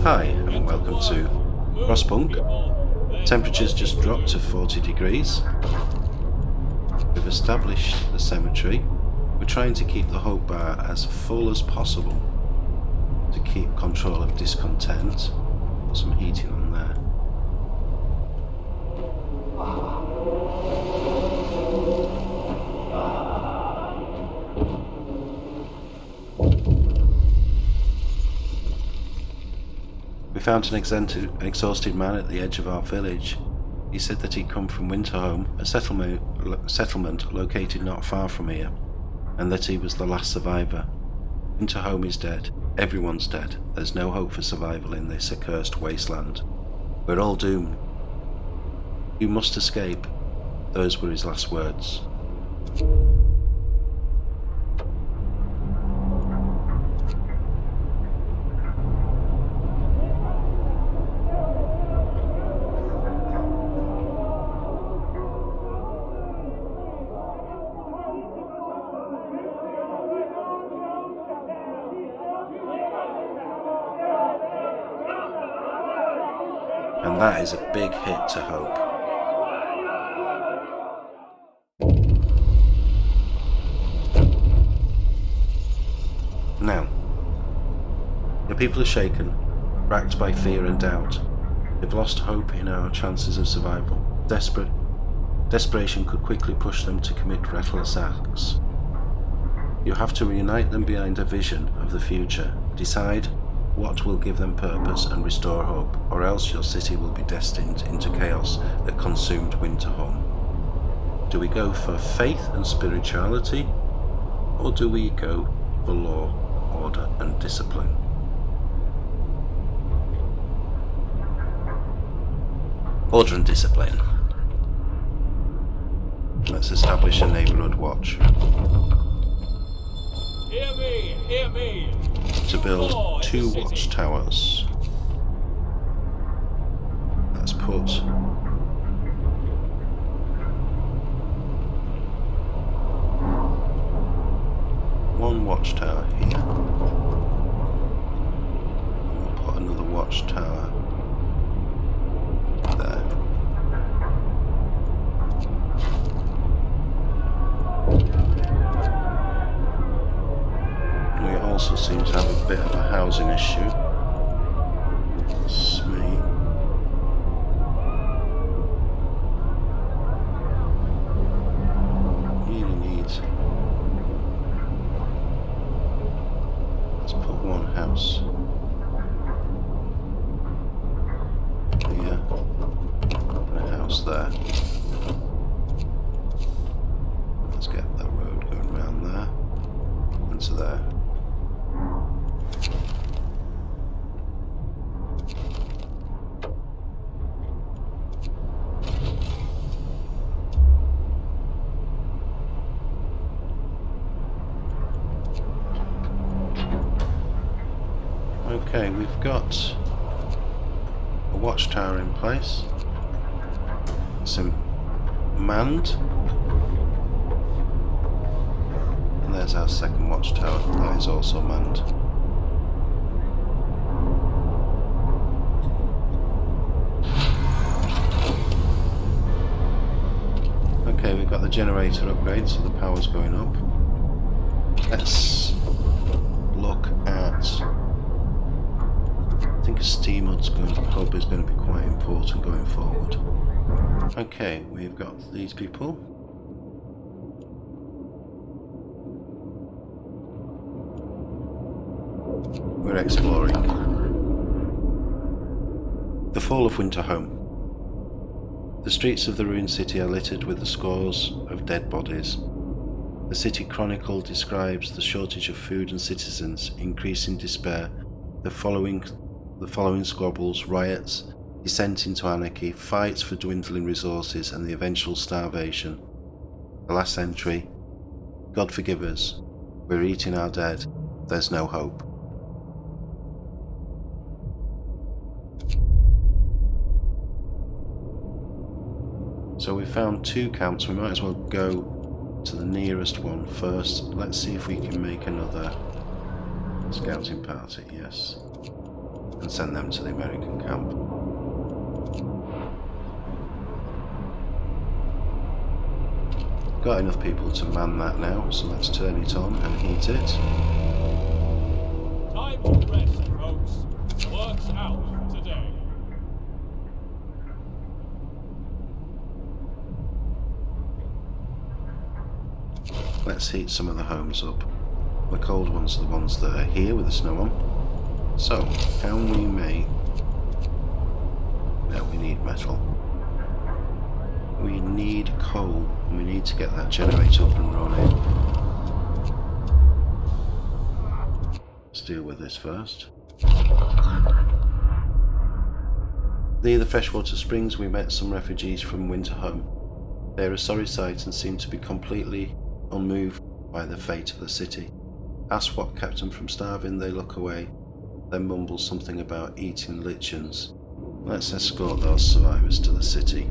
Hi and welcome to Frostpunk. Temperatures just dropped to 40 degrees. We've established the cemetery. We're trying to keep the Hope Bar as full as possible to keep control of discontent. Put some heating on there. We found an exhausted man at the edge of our village. He said that he'd come from Winterhome, a settlement located not far from here, and that he was the last survivor. Winterhome is dead. Everyone's dead. There's no hope for survival in this accursed wasteland. We're all doomed. You must escape. Those were his last words. And that is a big hit to Hope. Now, the people are shaken, racked by fear and doubt. They've lost hope in our chances of survival. Desperation could quickly push them to commit reckless acts. You have to reunite them behind a vision of the future. Decide what will give them purpose and restore hope, or else your city will be destined into chaos that consumed Winterhome. Do we go for faith and spirituality, or do we go for law, order and discipline? Order and discipline. Let's establish a neighbourhood watch. Hear me! To build 2 watchtowers. Let's put one watchtower here. We'll put another watchtower there. We also seem to have a bit of a housing issue. Let's really needs. Let's put one house here and a house there. Let's get that road going around there and to there. Okay, we've got a watchtower in place. It's manned. And there's our second watchtower. That is also manned. Okay, we've got the generator upgrade, so the power's going up. Let's look at... I think a steam hub is going to be quite important going forward. Okay, we've got these people. We're exploring. The fall of Winterhome. The streets of the ruined city are littered with the scores of dead bodies. The City Chronicle describes the shortage of food and citizens, increasing despair, the following squabbles, riots, descent into anarchy, fights for dwindling resources and the eventual starvation. The last entry: God forgive us, we're eating our dead, there's no hope. So we found 2 camps, we might as well go to the nearest one first. Let's see if we can make another scouting party, yes. and send them to the American camp. Got enough people to man that now, so let's turn it on and heat it. Time to rest, folks. Work's out today. Let's heat some of the homes up. The cold ones are the ones that are here with the snow on. So, can we make... No, we need metal. We need coal, and we need to get that generator up and running. Let's deal with this first. Near the freshwater springs we met some refugees from Winterhome. They are a sorry sight and seem to be completely unmoved by the fate of the city. Asked what kept them from starving, they look away, then mumble something about eating lichens. Let's escort those survivors to the city.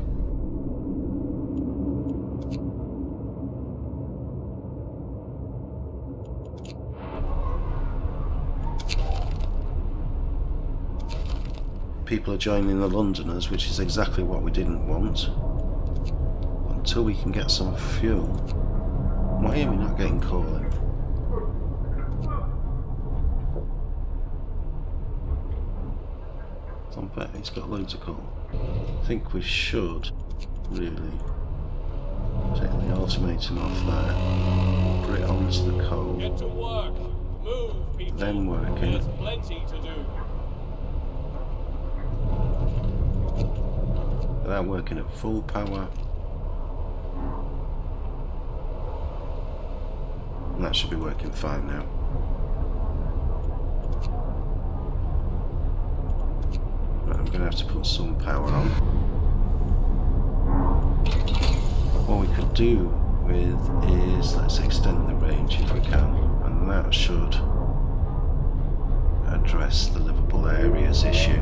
People are joining the Londoners, which is exactly what we didn't want. Until we can get some fuel. Why are we not getting coal in? I bet he's got loads of coal. I think we should really take the ultimatum off there. Put it onto the coal. Get to work. Move, people. Then working. There's plenty to do. Without working at full power. And that should be working fine now. Right, I'm going to have to put some power on. What we could do with is, let's extend the range if we can, and that should address the livable areas issue.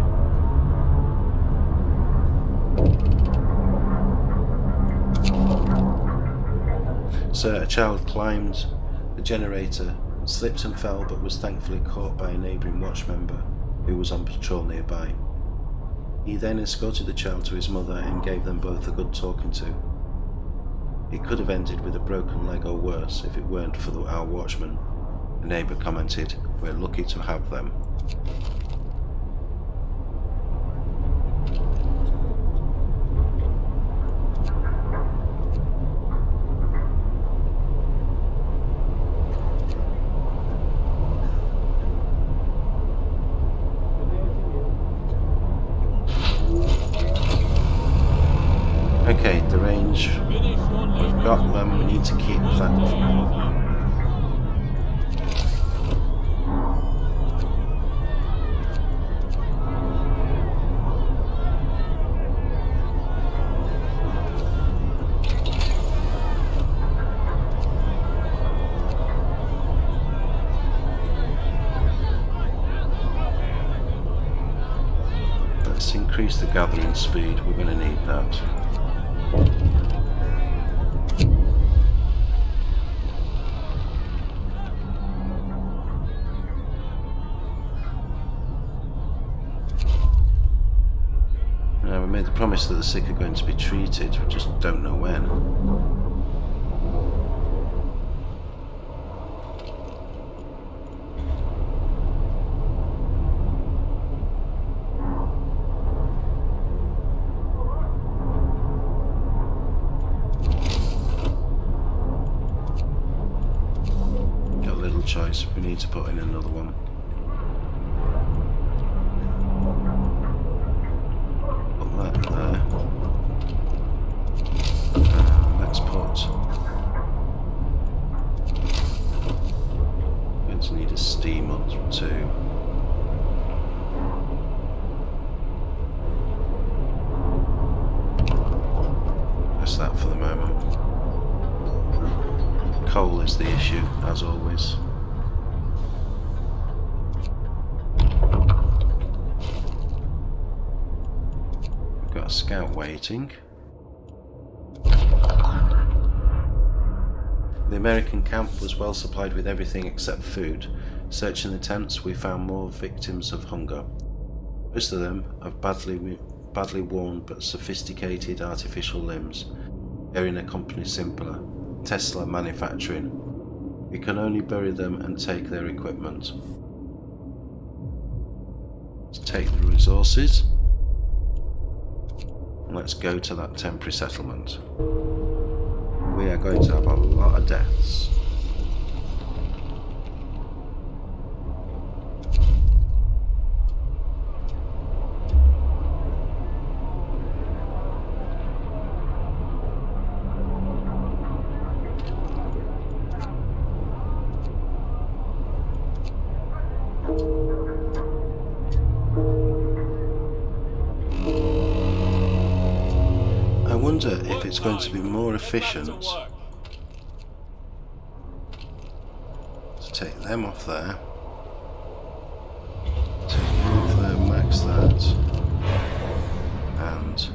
So a child climbed the generator, slipped and fell, but was thankfully caught by a neighbouring watch member who was on patrol nearby. He then escorted the child to his mother and gave them both a good talking to. It could have ended with a broken leg or worse if it weren't for our watchman. The neighbour commented, "We're lucky to have them." Okay, the range, we've got them, we need to keep that. Let's increase the gathering speed, we're going to need that. Now, we made the promise that the sick are going to be treated, we just don't know when. Choice, we need to put in another one. Put that there. Let's put. Going to need a steam up too. That's that for the moment. Coal is the issue, as always. Got a scout waiting. The American camp was well supplied with everything except food. Searching the tents, we found more victims of hunger. Most of them have badly worn but sophisticated artificial limbs, carrying a company simpler, Tesla manufacturing. We can only bury them and take their equipment. Let's take the resources. And let's go to that temporary settlement. We are going to have a lot of deaths. I wonder if it's going to be more efficient to take them off there, take them off there, max that, and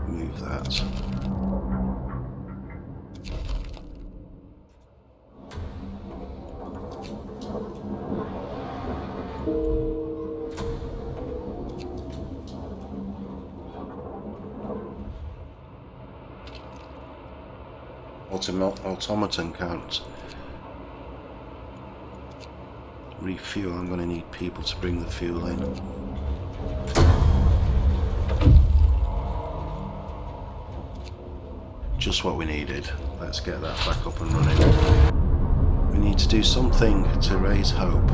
move that. Automaton can't refuel. I'm going to need people to bring the fuel in. Just what we needed. Let's get that back up and running. We need to do something to raise hope.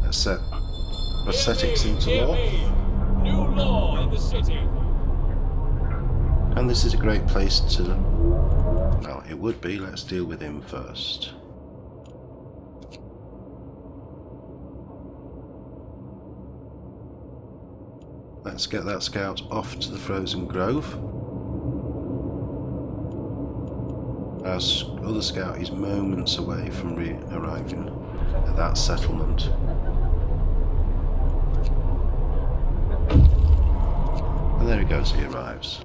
Let's set prosthetics into law. New law in the city. And this is a great place to... well, it would be. Let's deal with him first. Let's get that scout off to the Frozen Grove. Our other scout is moments away from arriving at that settlement. And there he goes, he arrives.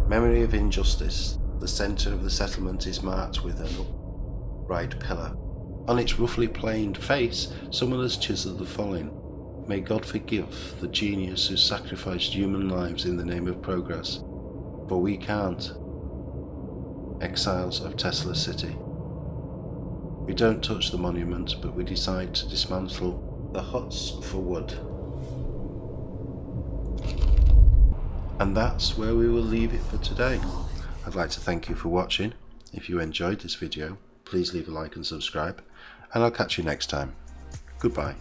Memory of injustice. The centre of the settlement is marked with an upright pillar. On its roughly planed face, someone has chiselled the following: "May God forgive the genius who sacrificed human lives in the name of progress, for we can't. Exiles of Tesla City." We don't touch the monument, but we decide to dismantle the huts for wood. And that's where we will leave it for today. I'd like to thank you for watching. If you enjoyed this video, please leave a like and subscribe, and I'll catch you next time. Goodbye.